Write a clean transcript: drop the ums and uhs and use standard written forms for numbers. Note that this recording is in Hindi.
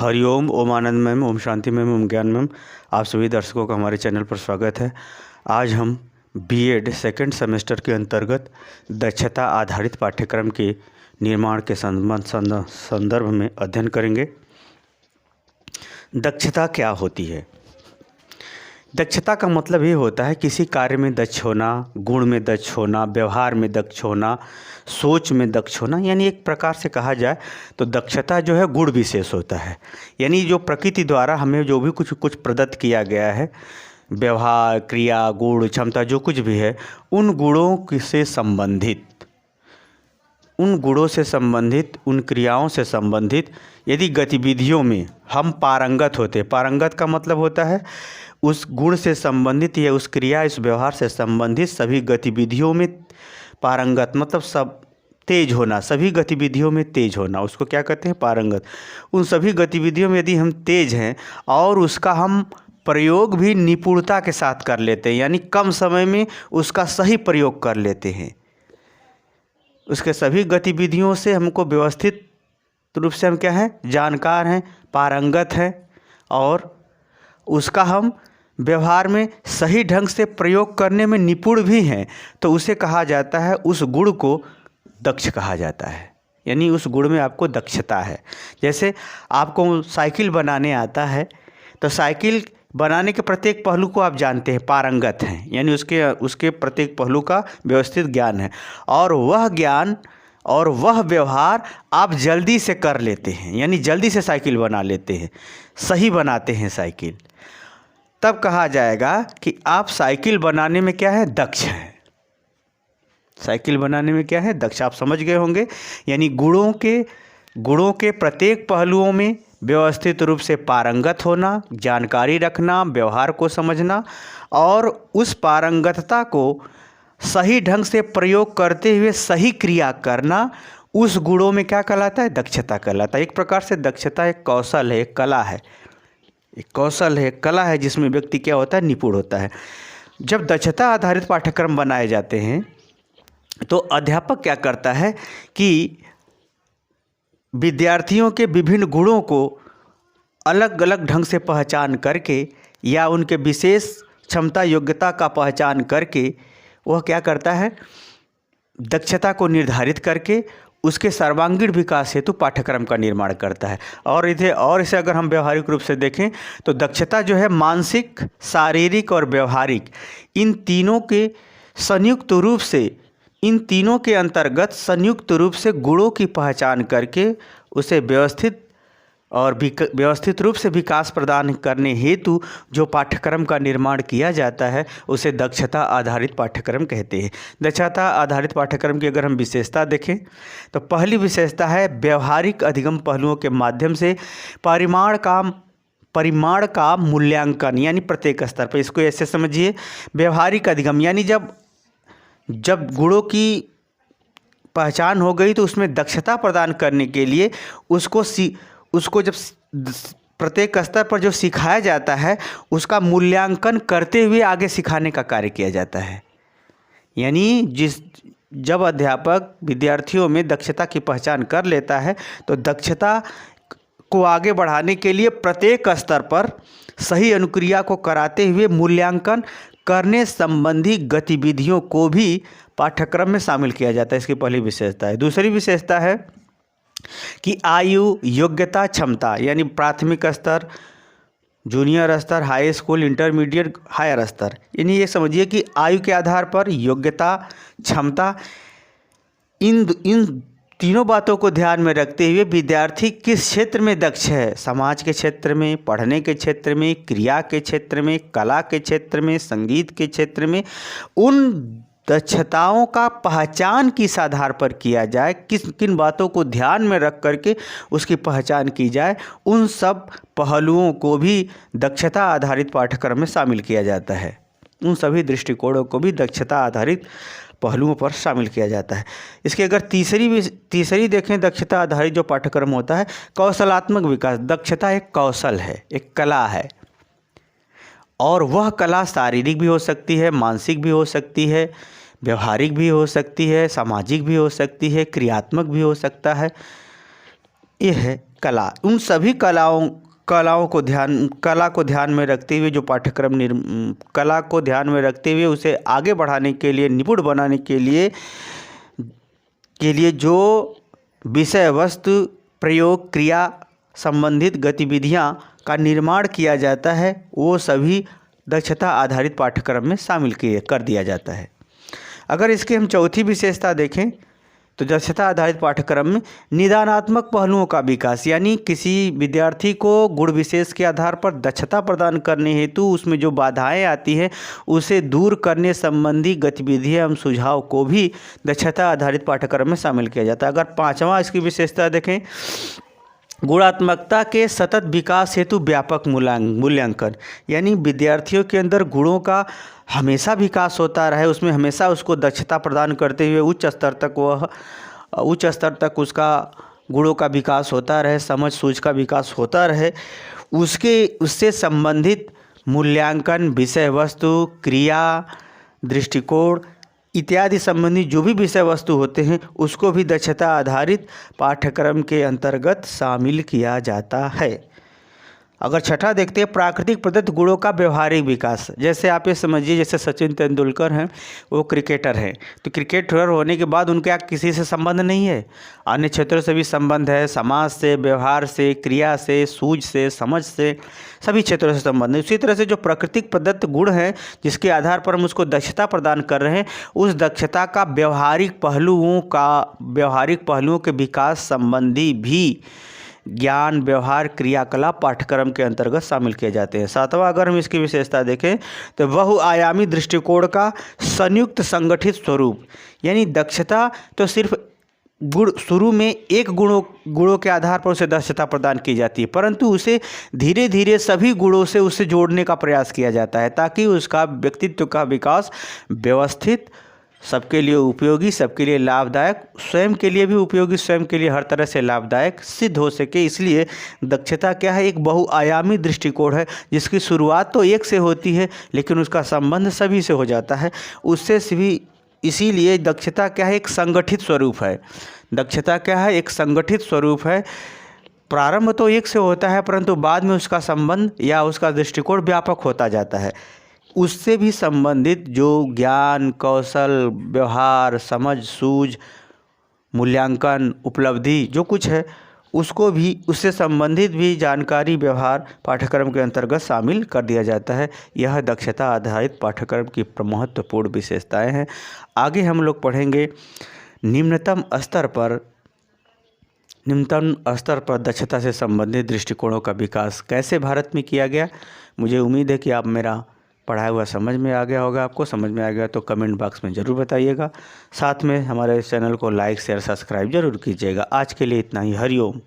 हरिओम, ओम आनंदमयम, ओम शांतिमयम, ओम ज्ञानमयम। आप सभी दर्शकों का हमारे चैनल पर स्वागत है। आज हम बीएड सेकंड सेमेस्टर के अंतर्गत दक्षता आधारित पाठ्यक्रम के निर्माण के संदर्भ में अध्ययन करेंगे। दक्षता क्या होती है? दक्षता का मतलब ये होता है किसी कार्य में दक्ष होना, गुण में दक्ष होना, व्यवहार में दक्ष होना, सोच में दक्ष होना। यानी एक प्रकार से कहा जाए तो दक्षता जो है गुण विशेष होता है। यानी जो प्रकृति द्वारा हमें जो भी कुछ प्रदत्त किया गया है, व्यवहार, क्रिया, गुण, क्षमता, जो कुछ भी है, उन गुणों से संबंधित, उन क्रियाओं से संबंधित यदि गतिविधियों में हम पारंगत होते, पारंगत का मतलब होता है उस गुण से संबंधित या उस क्रिया, इस व्यवहार से संबंधित सभी गतिविधियों में पारंगत, मतलब सब तेज होना, सभी गतिविधियों में तेज होना, उसको क्या कहते हैं? पारंगत। उन सभी गतिविधियों में यदि हम तेज हैं और उसका हम प्रयोग भी निपुणता के साथ कर लेते हैं, यानी कम समय में उसका सही प्रयोग कर लेते हैं, उसके सभी गतिविधियों से हमको व्यवस्थित रूप से हम क्या हैं? जानकार हैं, पारंगत हैं, और उसका हम व्यवहार में सही ढंग से प्रयोग करने में निपुण भी हैं, तो उसे कहा जाता है, उस गुण को दक्ष कहा जाता है। यानी उस गुण में आपको दक्षता है। जैसे आपको साइकिल बनाने आता है तो साइकिल बनाने के प्रत्येक पहलू को आप जानते हैं, पारंगत हैं, यानी उसके प्रत्येक पहलू का व्यवस्थित ज्ञान है, और वह ज्ञान और वह व्यवहार आप जल्दी से कर लेते हैं, यानी जल्दी से साइकिल बना लेते हैं, सही बनाते हैं साइकिल। तब कहा जाएगा कि आप साइकिल बनाने में क्या है? दक्ष हैं। साइकिल बनाने में क्या है? दक्ष। आप समझ गए होंगे। यानी गुणों के प्रत्येक पहलुओं में व्यवस्थित रूप से पारंगत होना, जानकारी रखना, व्यवहार को समझना, और उस पारंगतता को सही ढंग से प्रयोग करते हुए सही क्रिया करना, उस गुणों में क्या कहलाता है? दक्षता कहलाता है। एक प्रकार से दक्षता एक कौशल है, एक कला है, एक कौशल है, कला है, जिसमें व्यक्ति क्या होता है? निपुण होता है। जब दक्षता आधारित पाठ्यक्रम बनाए जाते हैं तो अध्यापक क्या करता है कि विद्यार्थियों के विभिन्न गुणों को अलग अलग ढंग से पहचान करके या उनके विशेष क्षमता, योग्यता का पहचान करके वह क्या करता है? दक्षता को निर्धारित करके उसके सर्वांगीण विकास हेतु पाठ्यक्रम का निर्माण करता है। और इसे अगर हम व्यवहारिक रूप से देखें तो दक्षता जो है मानसिक, शारीरिक और व्यवहारिक, इन तीनों के संयुक्त रूप से, इन तीनों के अंतर्गत संयुक्त रूप से गुणों की पहचान करके उसे व्यवस्थित रूप से विकास प्रदान करने हेतु जो पाठ्यक्रम का निर्माण किया जाता है उसे दक्षता आधारित पाठ्यक्रम कहते हैं। दक्षता आधारित पाठ्यक्रम की अगर हम विशेषता देखें तो पहली विशेषता है व्यवहारिक अधिगम पहलुओं के माध्यम से परिमाण का मूल्यांकन, यानी प्रत्येक स्तर पर। इसको ऐसे समझिए, व्यवहारिक अधिगम यानी जब गुणों की पहचान हो गई तो उसमें दक्षता प्रदान करने के लिए उसको जब प्रत्येक स्तर पर जो सिखाया जाता है उसका मूल्यांकन करते हुए आगे सिखाने का कार्य किया जाता है। यानी जब अध्यापक विद्यार्थियों में दक्षता की पहचान कर लेता है तो दक्षता को आगे बढ़ाने के लिए प्रत्येक स्तर पर सही अनुक्रिया को कराते हुए मूल्यांकन करने संबंधी गतिविधियों को भी पाठ्यक्रम में शामिल किया जाता है। इसकी पहली विशेषता है। दूसरी विशेषता है कि आयु, योग्यता, क्षमता, यानी प्राथमिक स्तर, जूनियर स्तर, हाई स्कूल, इंटरमीडिएट, हायर स्तर, यानी ये समझिए कि आयु के आधार पर योग्यता, क्षमता, इन तीनों बातों को ध्यान में रखते हुए विद्यार्थी किस क्षेत्र में दक्ष है, समाज के क्षेत्र में, पढ़ने के क्षेत्र में, क्रिया के क्षेत्र में, कला के क्षेत्र में, संगीत के क्षेत्र में, उन दक्षताओं का पहचान किस आधार पर किया जाए, किन बातों को ध्यान में रख करके उसकी पहचान की जाए, उन सब पहलुओं को भी दक्षता आधारित पाठ्यक्रम में शामिल किया जाता है। उन सभी दृष्टिकोणों को भी दक्षता आधारित पहलुओं पर शामिल किया जाता है। इसके अगर तीसरी देखें दक्षता आधारित जो पाठ्यक्रम होता है, कौशलात्मक विकास। दक्षता एक कौशल है, एक कला है, और वह कला शारीरिक भी हो सकती है, मानसिक भी हो सकती है, व्यवहारिक भी हो सकती है, सामाजिक भी हो सकती है, क्रियात्मक भी हो सकता है। ये है कला, उन सभी कला को ध्यान में रखते हुए जो पाठ्यक्रम कला को ध्यान में रखते हुए उसे आगे बढ़ाने के लिए, निपुण बनाने के लिए जो विषय वस्तु प्रयोग क्रिया संबंधित गतिविधियां का निर्माण किया जाता है, वो सभी दक्षता आधारित पाठ्यक्रम में शामिल कर दिया जाता है। अगर इसकी हम चौथी विशेषता देखें तो दक्षता आधारित पाठ्यक्रम में निदानात्मक पहलुओं का विकास, यानी किसी विद्यार्थी को गुण विशेष के आधार पर दक्षता प्रदान करने हेतु उसमें जो बाधाएं आती हैं उसे दूर करने संबंधी गतिविधियां एवं सुझाव को भी दक्षता आधारित पाठ्यक्रम में शामिल किया जाता है। अगर पाँचवा इसकी विशेषता देखें, गुणात्मकता के सतत विकास हेतु व्यापक मूल्यांकन, यानी विद्यार्थियों के अंदर गुणों का हमेशा विकास होता रहे, उसमें हमेशा उसको दक्षता प्रदान करते हुए उच्च स्तर तक उसका गुणों का विकास होता रहे, समझ सूझ का विकास होता रहे, उससे संबंधित मूल्यांकन, विषय वस्तु, क्रिया, दृष्टिकोण इत्यादि संबंधी जो भी विषय वस्तु होते हैं उसको भी दक्षता आधारित पाठ्यक्रम के अंतर्गत शामिल किया जाता है। अगर छठा देखते हैं, प्राकृतिक प्रदत्त गुणों का व्यवहारिक विकास। जैसे आप ये समझिए, जैसे सचिन तेंदुलकर हैं, वो क्रिकेटर हैं, तो क्रिकेटर होने के बाद उनका किसी से संबंध नहीं है, अन्य क्षेत्रों से भी संबंध है, समाज से, व्यवहार से, क्रिया से, सूझ से, समझ से, सभी क्षेत्रों से संबंध है। उसी तरह से जो प्राकृतिक प्रदत्त गुण हैं जिसके आधार पर हम उसको दक्षता प्रदान कर रहे हैं, उस दक्षता का व्यवहारिक पहलुओं के विकास संबंधी भी ज्ञान, व्यवहार, क्रियाकलाप पाठ्यक्रम के अंतर्गत शामिल किए जाते हैं। सातवां अगर हम इसकी विशेषता देखें तो बहुआयामी दृष्टिकोण का संयुक्त संगठित स्वरूप, यानी दक्षता तो सिर्फ गुण शुरू में एक गुणों के आधार पर उसे दक्षता प्रदान की जाती है, परंतु उसे धीरे धीरे सभी गुणों से उसे जोड़ने का प्रयास किया जाता है ताकि उसका व्यक्तित्व का विकास व्यवस्थित, सबके लिए उपयोगी, सबके लिए लाभदायक, स्वयं के लिए भी उपयोगी, स्वयं के लिए हर तरह से लाभदायक सिद्ध हो सके। इसलिए दक्षता क्या है, एक बहुआयामी दृष्टिकोण है जिसकी शुरुआत तो एक से होती है लेकिन उसका संबंध सभी से हो जाता है, उससे भी। इसीलिए दक्षता क्या है, एक संगठित स्वरूप है। दक्षता क्या है, एक संगठित स्वरूप है। प्रारंभ तो एक से होता है परंतु बाद में उसका संबंध या उसका दृष्टिकोण व्यापक होता जाता है। उससे भी संबंधित जो ज्ञान, कौशल, व्यवहार, समझ सूझ, मूल्यांकन, उपलब्धि जो कुछ है उसको भी, उससे संबंधित भी जानकारी, व्यवहार पाठ्यक्रम के अंतर्गत शामिल कर दिया जाता है। यह दक्षता आधारित पाठ्यक्रम की महत्वपूर्ण विशेषताएं हैं। आगे हम लोग पढ़ेंगे निम्नतम स्तर पर दक्षता से संबंधित दृष्टिकोणों का विकास कैसे भारत में किया गया। मुझे उम्मीद है कि आप मेरा पढ़ाया हुआ समझ में आ गया होगा। आपको समझ में आ गया तो कमेंट बॉक्स में ज़रूर बताइएगा। साथ में हमारे चैनल को लाइक, शेयर, सब्सक्राइब जरूर कीजिएगा। आज के लिए इतना ही। हरिओम।